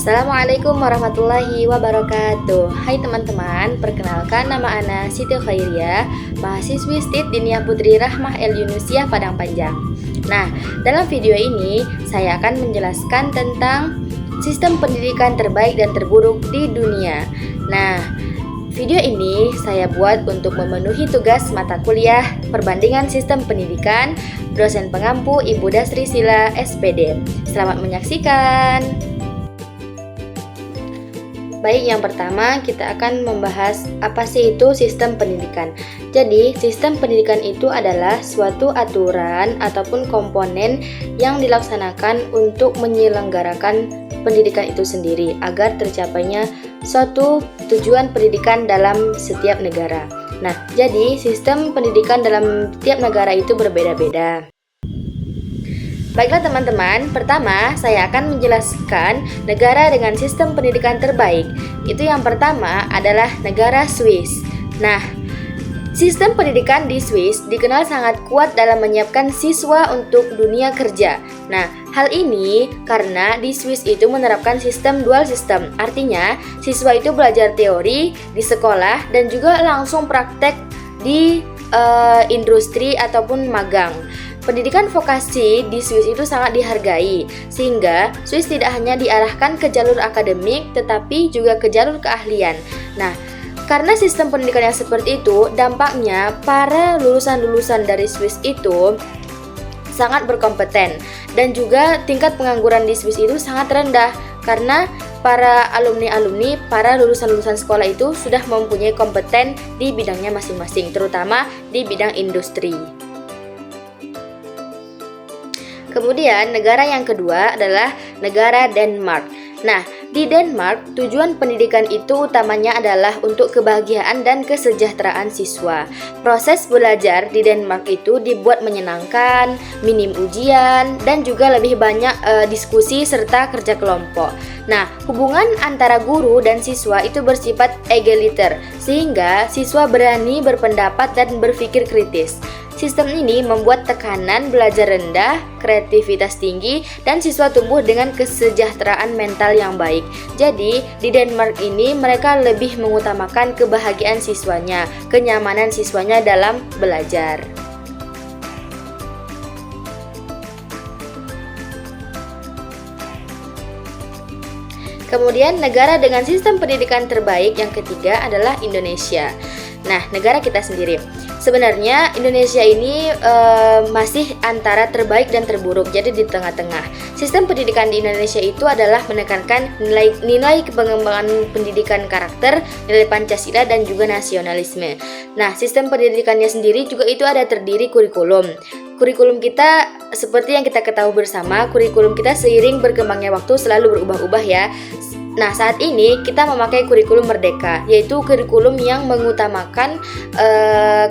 Assalamualaikum warahmatullahi wabarakatuh. Hai teman-teman, perkenalkan nama Ana Siti Khairia, mahasiswi STIT Dinia Putri Rahmah El Yunusiah Padang Panjang. Nah, dalam video ini saya akan menjelaskan tentang sistem pendidikan terbaik dan terburuk di dunia. Nah, video ini saya buat untuk memenuhi tugas mata kuliah Perbandingan Sistem Pendidikan, dosen pengampu Ibu Dasri Sila, SPD. Selamat menyaksikan. Baik, yang pertama kita akan membahas apa sih itu sistem pendidikan. Jadi, sistem pendidikan itu adalah suatu aturan ataupun komponen yang dilaksanakan untuk menyelenggarakan pendidikan itu sendiri agar tercapainya suatu tujuan pendidikan dalam setiap negara. Nah, jadi sistem pendidikan dalam tiap negara itu berbeda-beda. Baiklah teman-teman, pertama saya akan menjelaskan negara dengan sistem pendidikan terbaik. Itu yang pertama adalah negara Swiss. Nah, sistem pendidikan di Swiss dikenal sangat kuat dalam menyiapkan siswa untuk dunia kerja. Nah, hal ini karena di Swiss itu menerapkan sistem dual system. Artinya, siswa itu belajar teori di sekolah dan juga langsung praktek di industri ataupun magang. Pendidikan vokasi di Swiss itu sangat dihargai, sehingga Swiss tidak hanya diarahkan ke jalur akademik, tetapi juga ke jalur keahlian. Nah, karena sistem pendidikan yang seperti itu, dampaknya para lulusan-lulusan dari Swiss itu sangat berkompeten, dan juga tingkat pengangguran di Swiss itu sangat rendah, karena para alumni-alumni, para lulusan-lulusan sekolah itu sudah mempunyai kompeten di bidangnya masing-masing, terutama di bidang industri. Kemudian negara yang kedua adalah negara Denmark. Nah, di Denmark tujuan pendidikan itu utamanya adalah untuk kebahagiaan dan kesejahteraan siswa. Proses belajar di Denmark itu dibuat menyenangkan, minim ujian, dan juga lebih banyak diskusi serta kerja kelompok. Nah, hubungan antara guru dan siswa itu bersifat egaliter, sehingga siswa berani berpendapat dan berpikir kritis. Sistem ini membuat tekanan belajar rendah, kreativitas tinggi, dan siswa tumbuh dengan kesejahteraan mental yang baik. Jadi, di Denmark ini mereka lebih mengutamakan kebahagiaan siswanya, kenyamanan siswanya dalam belajar. Kemudian, negara dengan sistem pendidikan terbaik yang ketiga adalah Indonesia. Nah, negara kita sendiri. Sebenarnya Indonesia ini masih antara terbaik dan terburuk, jadi di tengah-tengah. Sistem pendidikan di Indonesia itu adalah menekankan nilai pengembangan pendidikan karakter, nilai Pancasila, dan juga nasionalisme. Nah, sistem pendidikannya sendiri juga itu ada terdiri kurikulum. Kurikulum kita seperti yang kita ketahui bersama, kurikulum kita seiring berkembangnya waktu selalu berubah-ubah ya. Nah, saat ini kita memakai kurikulum merdeka, yaitu kurikulum yang mengutamakan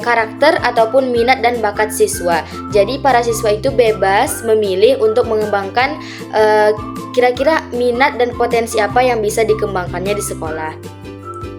karakter ataupun minat dan bakat siswa. Jadi para siswa itu bebas memilih untuk mengembangkan kira-kira minat dan potensi apa yang bisa dikembangkannya di sekolah.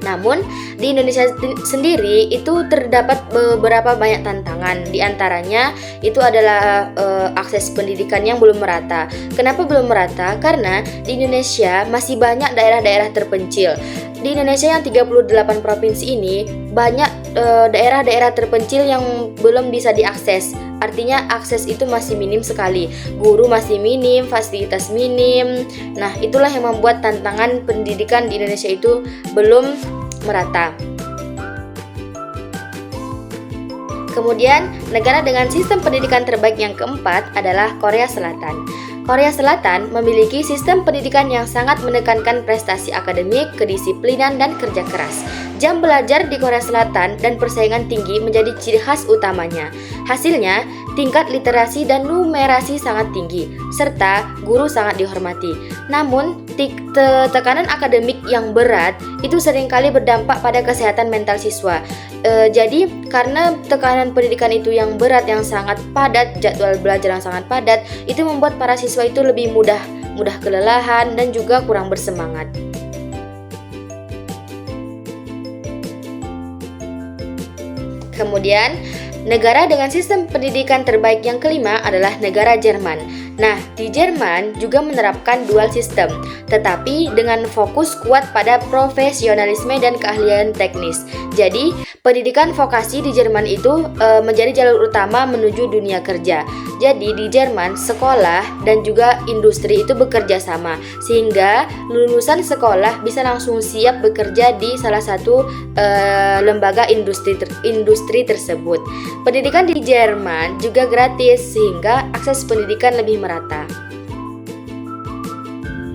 Namun, di Indonesia sendiri itu terdapat beberapa banyak tantangan. Di antaranya itu adalah akses pendidikan yang belum merata. Kenapa belum merata? Karena di Indonesia masih banyak daerah-daerah terpencil. Di Indonesia yang 38 provinsi ini banyak daerah-daerah terpencil yang belum bisa diakses. Artinya akses itu masih minim sekali. Guru masih minim, fasilitas minim. Nah, itulah yang membuat tantangan pendidikan di Indonesia itu belum merata. Kemudian, negara dengan sistem pendidikan terbaik yang keempat adalah Korea Selatan. Korea Selatan memiliki sistem pendidikan yang sangat menekankan prestasi akademik, kedisiplinan, dan kerja keras. Jam belajar di Korea Selatan dan persaingan tinggi menjadi ciri khas utamanya. Hasilnya, tingkat literasi dan numerasi sangat tinggi, serta guru sangat dihormati. Namun, tekanan akademik yang berat itu seringkali berdampak pada kesehatan mental siswa. Jadi, karena tekanan pendidikan itu yang berat, yang sangat padat, jadwal belajar yang sangat padat, itu membuat para siswa itu lebih mudah kelelahan dan juga kurang bersemangat. Kemudian, negara dengan sistem pendidikan terbaik yang kelima adalah negara Jerman. Nah, di Jerman juga menerapkan dual system, tetapi dengan fokus kuat pada profesionalisme dan keahlian teknis. Jadi, pendidikan vokasi di Jerman itu menjadi jalur utama menuju dunia kerja. Jadi, di Jerman, sekolah dan juga industri itu bekerja sama, sehingga lulusan sekolah bisa langsung siap bekerja di salah satu lembaga industri tersebut. Pendidikan di Jerman juga gratis, sehingga akses pendidikan lebih merata.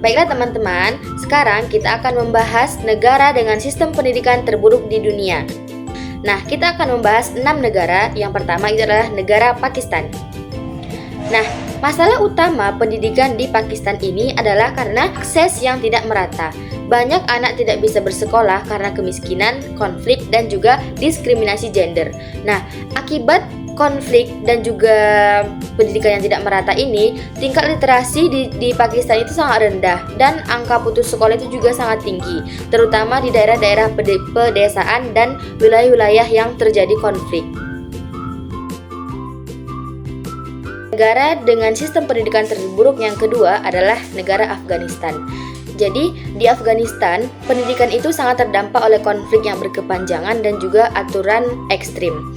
Baiklah teman-teman, sekarang kita akan membahas negara dengan sistem pendidikan terburuk di dunia. Nah, kita akan membahas 6 negara. Yang pertama itu adalah negara Pakistan. Nah, masalah utama pendidikan di Pakistan ini adalah karena akses yang tidak merata. Banyak anak tidak bisa bersekolah karena kemiskinan, konflik, dan juga diskriminasi gender. Nah, akibat konflik dan juga pendidikan yang tidak merata ini, tingkat literasi di Pakistan itu sangat rendah dan angka putus sekolah itu juga sangat tinggi, terutama di daerah-daerah pedesaan dan wilayah-wilayah yang terjadi konflik. Negara dengan sistem pendidikan terburuk yang kedua adalah negara Afghanistan. Jadi, di Afghanistan, pendidikan itu sangat terdampak oleh konflik yang berkepanjangan dan juga aturan ekstrim.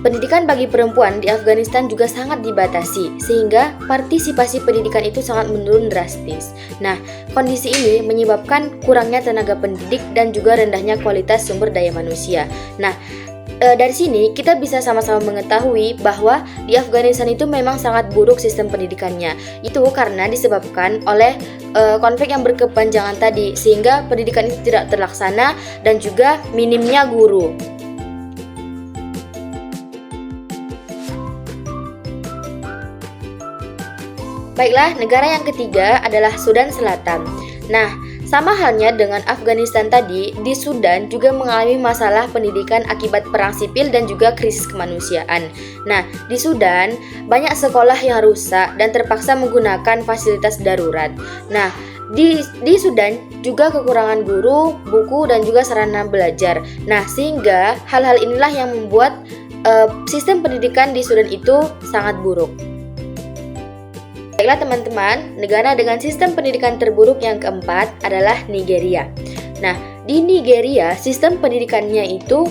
Pendidikan bagi perempuan di Afghanistan juga sangat dibatasi, sehingga partisipasi pendidikan itu sangat menurun drastis. Nah, kondisi ini menyebabkan kurangnya tenaga pendidik dan juga rendahnya kualitas sumber daya manusia. Nah, dari sini kita bisa sama-sama mengetahui bahwa di Afghanistan itu memang sangat buruk sistem pendidikannya. Itu karena disebabkan oleh konflik yang berkepanjangan tadi, sehingga pendidikan itu tidak terlaksana dan juga minimnya guru. Baiklah, negara yang ketiga adalah Sudan Selatan. Nah, sama halnya dengan Afghanistan tadi, di Sudan juga mengalami masalah pendidikan akibat perang sipil dan juga krisis kemanusiaan. Nah, di Sudan banyak sekolah yang rusak dan terpaksa menggunakan fasilitas darurat. Nah, di Sudan juga kekurangan guru, buku, dan juga sarana belajar. Nah, sehingga hal-hal inilah yang membuat sistem pendidikan di Sudan itu sangat buruk. Baiklah teman-teman, negara dengan sistem pendidikan terburuk yang keempat adalah Nigeria. Nah, di Nigeria sistem pendidikannya itu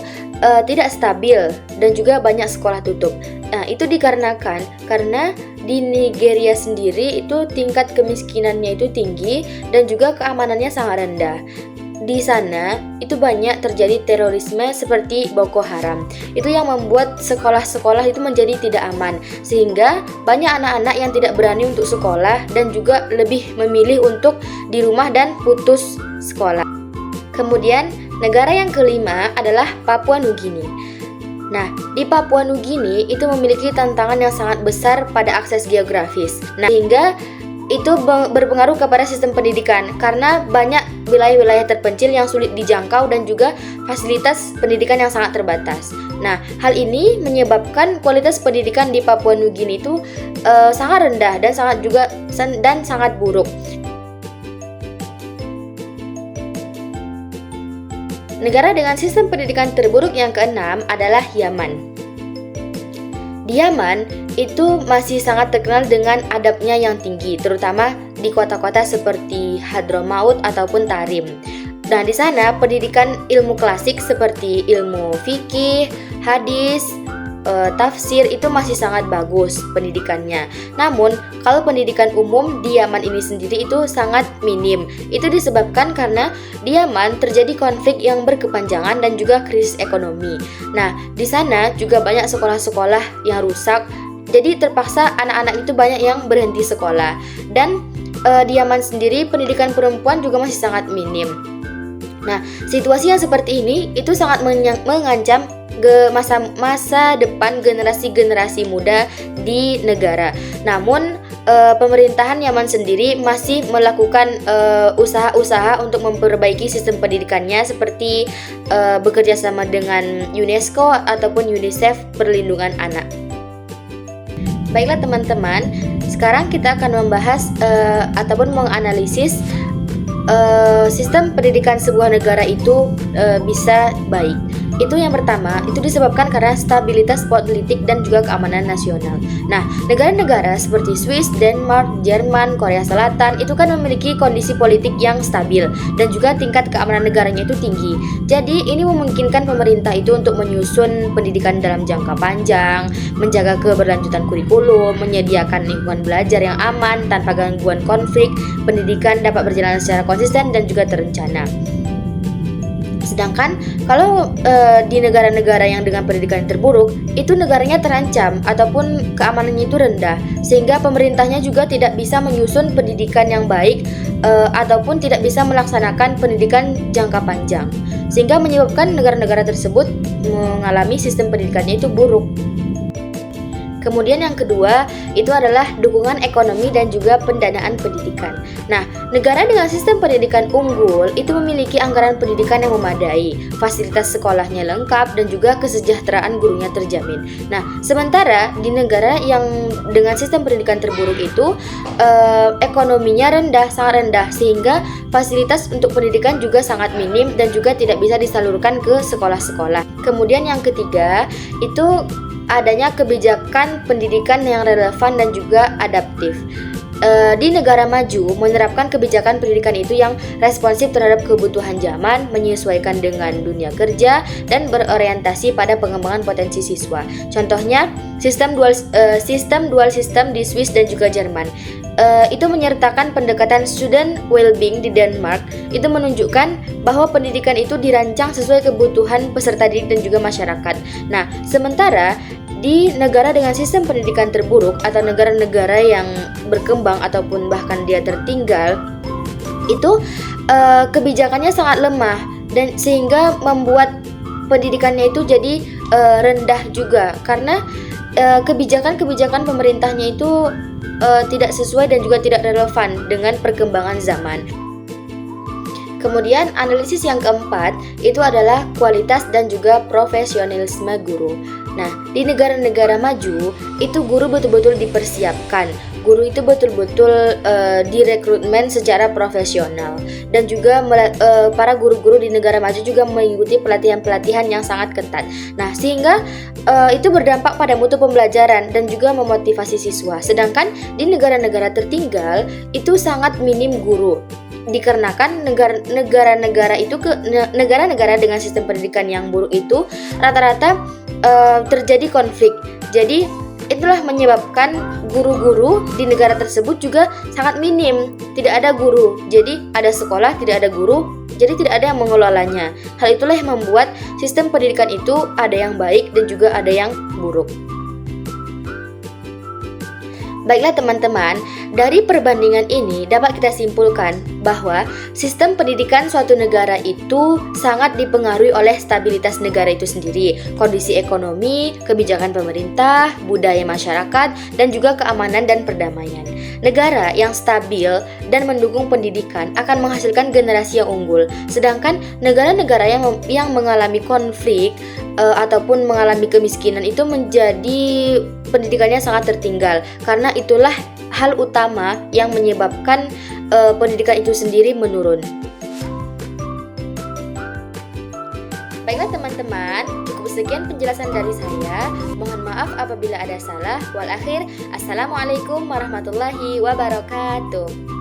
tidak stabil dan juga banyak sekolah tutup. Nah, itu dikarenakan karena di Nigeria sendiri itu tingkat kemiskinannya itu tinggi dan juga keamanannya sangat rendah. Di sana itu banyak terjadi terorisme seperti Boko Haram. Itu yang membuat sekolah-sekolah itu menjadi tidak aman, sehingga banyak anak-anak yang tidak berani untuk sekolah dan juga lebih memilih untuk di rumah dan putus sekolah. Kemudian negara yang kelima adalah Papua Nugini. Nah, di Papua Nugini itu memiliki tantangan yang sangat besar pada akses geografis. Nah, sehingga itu berpengaruh kepada sistem pendidikan karena banyak wilayah-wilayah terpencil yang sulit dijangkau dan juga fasilitas pendidikan yang sangat terbatas. Nah, hal ini menyebabkan kualitas pendidikan di Papua Nugini itu sangat rendah dan sangat buruk. Negara dengan sistem pendidikan terburuk yang keenam adalah Yaman. Di Yaman itu masih sangat terkenal dengan adabnya yang tinggi, terutama di kota-kota seperti Hadramaut ataupun Tarim. Nah, di sana pendidikan ilmu klasik seperti ilmu fikih, hadis, tafsir itu masih sangat bagus pendidikannya. Namun, kalau pendidikan umum di Yaman ini sendiri itu sangat minim. Itu disebabkan karena di Yaman terjadi konflik yang berkepanjangan dan juga krisis ekonomi. Nah, di sana juga banyak sekolah-sekolah yang rusak. Jadi terpaksa anak-anak itu banyak yang berhenti sekolah. Dan di Yaman sendiri pendidikan perempuan juga masih sangat minim. Nah, situasi yang seperti ini itu sangat mengancam masa depan generasi-generasi muda di negara. Namun pemerintahan Yaman sendiri masih melakukan usaha-usaha untuk memperbaiki sistem pendidikannya seperti bekerja sama dengan UNESCO ataupun UNICEF Perlindungan Anak. Baiklah teman-teman, sekarang kita akan membahas ataupun menganalisis sistem pendidikan sebuah negara itu bisa baik. Itu yang pertama, itu disebabkan karena stabilitas politik dan juga keamanan nasional. Nah, negara-negara seperti Swiss, Denmark, Jerman, Korea Selatan itu kan memiliki kondisi politik yang stabil dan juga tingkat keamanan negaranya itu tinggi. Jadi, ini memungkinkan pemerintah itu untuk menyusun pendidikan dalam jangka panjang, menjaga keberlanjutan kurikulum, menyediakan lingkungan belajar yang aman tanpa gangguan konflik, pendidikan dapat berjalan secara konsisten dan juga terencana. Sedangkan kalau di negara-negara yang dengan pendidikan terburuk, itu negaranya terancam ataupun keamanannya itu rendah, sehingga pemerintahnya juga tidak bisa menyusun pendidikan yang baik ataupun tidak bisa melaksanakan pendidikan jangka panjang, sehingga menyebabkan negara-negara tersebut mengalami sistem pendidikannya itu buruk. Kemudian yang kedua itu adalah dukungan ekonomi dan juga pendanaan pendidikan. Nah, negara dengan sistem pendidikan unggul itu memiliki anggaran pendidikan yang memadai, fasilitas sekolahnya lengkap dan juga kesejahteraan gurunya terjamin. Nah, sementara di negara yang dengan sistem pendidikan terburuk itu ekonominya rendah, sangat rendah, sehingga fasilitas untuk pendidikan juga sangat minim dan juga tidak bisa disalurkan ke sekolah-sekolah. Kemudian yang ketiga itu adanya kebijakan pendidikan yang relevan dan juga adaptif. Di negara maju menerapkan kebijakan pendidikan itu yang responsif terhadap kebutuhan zaman, menyesuaikan dengan dunia kerja, dan berorientasi pada pengembangan potensi siswa. Contohnya sistem dual system di Swiss dan juga Jerman. Itu menyertakan pendekatan student well-being di Denmark. Itu menunjukkan bahwa pendidikan itu dirancang sesuai kebutuhan peserta didik dan juga masyarakat. Nah, sementara di negara dengan sistem pendidikan terburuk atau negara-negara yang berkembang ataupun bahkan dia tertinggal, itu kebijakannya sangat lemah dan sehingga membuat pendidikannya itu jadi rendah juga karena kebijakan-kebijakan pemerintahnya itu tidak sesuai dan juga tidak relevan dengan perkembangan zaman. Kemudian analisis yang keempat itu adalah kualitas dan juga profesionalisme guru. Nah, di negara-negara maju itu guru betul-betul dipersiapkan. Guru itu betul-betul direkrutmen secara profesional dan juga para guru-guru di negara maju juga mengikuti pelatihan-pelatihan yang sangat ketat. Nah, sehingga itu berdampak pada mutu pembelajaran dan juga memotivasi siswa. Sedangkan di negara-negara tertinggal itu sangat minim guru. Dikarenakan negara-negara dengan sistem pendidikan yang buruk itu rata-rata terjadi konflik. Jadi itulah menyebabkan guru-guru di negara tersebut juga sangat minim. Tidak ada guru. Jadi ada sekolah, tidak ada guru, jadi tidak ada yang mengelolanya. Hal itulah yang membuat sistem pendidikan itu ada yang baik dan juga ada yang buruk. Baiklah teman-teman, dari perbandingan ini dapat kita simpulkan bahwa sistem pendidikan suatu negara itu sangat dipengaruhi oleh stabilitas negara itu sendiri, kondisi ekonomi, kebijakan pemerintah, budaya masyarakat, dan juga keamanan dan perdamaian. Negara yang stabil dan mendukung pendidikan akan menghasilkan generasi yang unggul, sedangkan negara-negara yang mengalami konflik ataupun mengalami kemiskinan itu menjadi pendidikannya sangat tertinggal. Karena itulah hal utama yang menyebabkan pendidikan itu sendiri menurun. Baiklah teman-teman, cukup sekian penjelasan dari saya. Mohon maaf apabila ada salah. Wal akhir, assalamualaikum warahmatullahi wabarakatuh.